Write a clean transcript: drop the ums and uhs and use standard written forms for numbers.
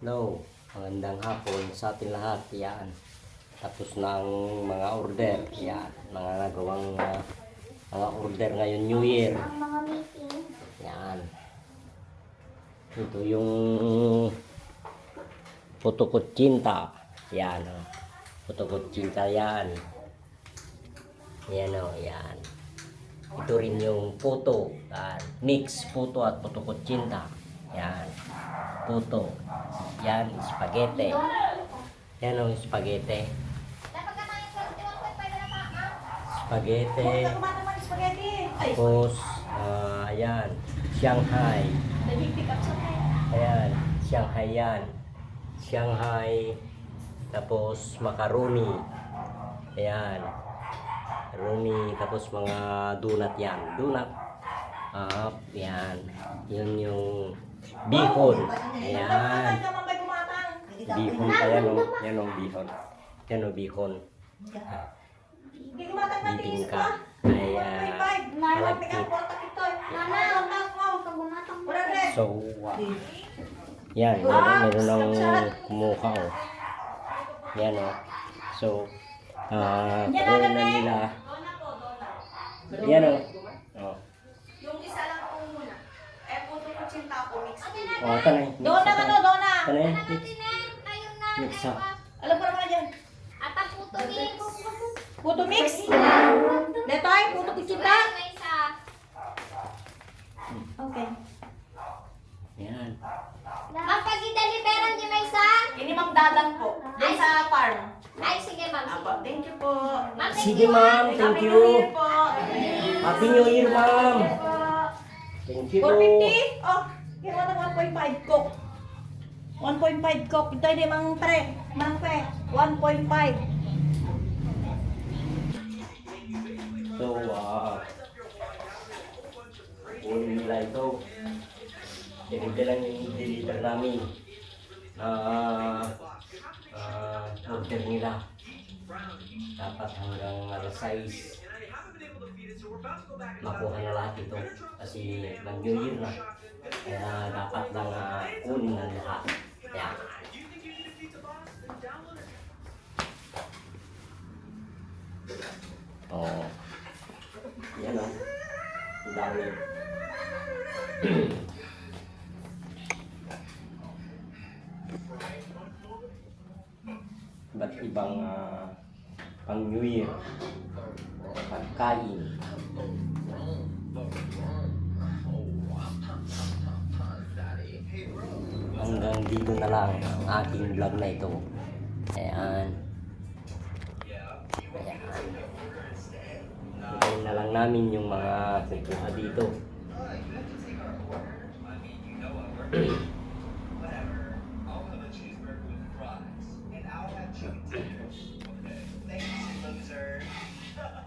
No, magandang hapon sa atin lahat. Yan. Tapos na ang mga order. Yan. Mga nagawang mga order ngayon New Year. Ang mga meeting. Yan. Ito yung puto-kutsinta. Yan. Oh. Puto-kutsinta yan. Yan o. Yan. Ito rin yung puto. Mix puto at puto-kutsinta. Yan. Puto. Yan, spaghetti. Yan o, spaghetti. Spaghetti. Tapos, ayan, Shanghai. Ayan, Shanghai yan. Shanghai. Tapos, macaroni. Ayan. Macaroni. Tapos, mga donut yan. Donut. Yan. Yun yung bihon. Ayan. Bihon pa yan o. Yan o, bihon. Yan o, bihon. Bibingka. Ay, malagkit. So, yan. Meron ng kumuha o. Yan o. So, karoon na nila. Yan o. Yung isa lang po muna. Puto ko tsinta ko mix. Tanay. Dona ka no, dona. Tanay. Mix up. Alam ko naman dyan. Ata puto mix. Puto mix. Detoy, puto ko tsinta. Okay. Yan. Magpag-deliveran di may isa? Ini Ma'am Dadang po. Doon sa farm. Ay, sige ma'am. Apo, thank you po. Ma'am, Sige ma'am, thank Happy you. New Year po. Happy New Year ma'am. Thank you. 450? Oh, kaya na 1.5 cook. 1.5 cook. Ito hindi mang pre. Mang pe. 1.5. So, ulit nila ito. Ganito lang yung deliver namin. Order nila. Dapat hanggang alas 6. Makuha na lahat ito. Kasi mag-New Year na. Kaya dapat lang kunin na lahat. Yan. Oh. Yan o. Ang dami. Ba't ibang pang New Year pagkain. Hanggang dito na lang ang ating vlog na ito. Ayan. Ayan. Hintayin na lang namin yung mga kukuha dito.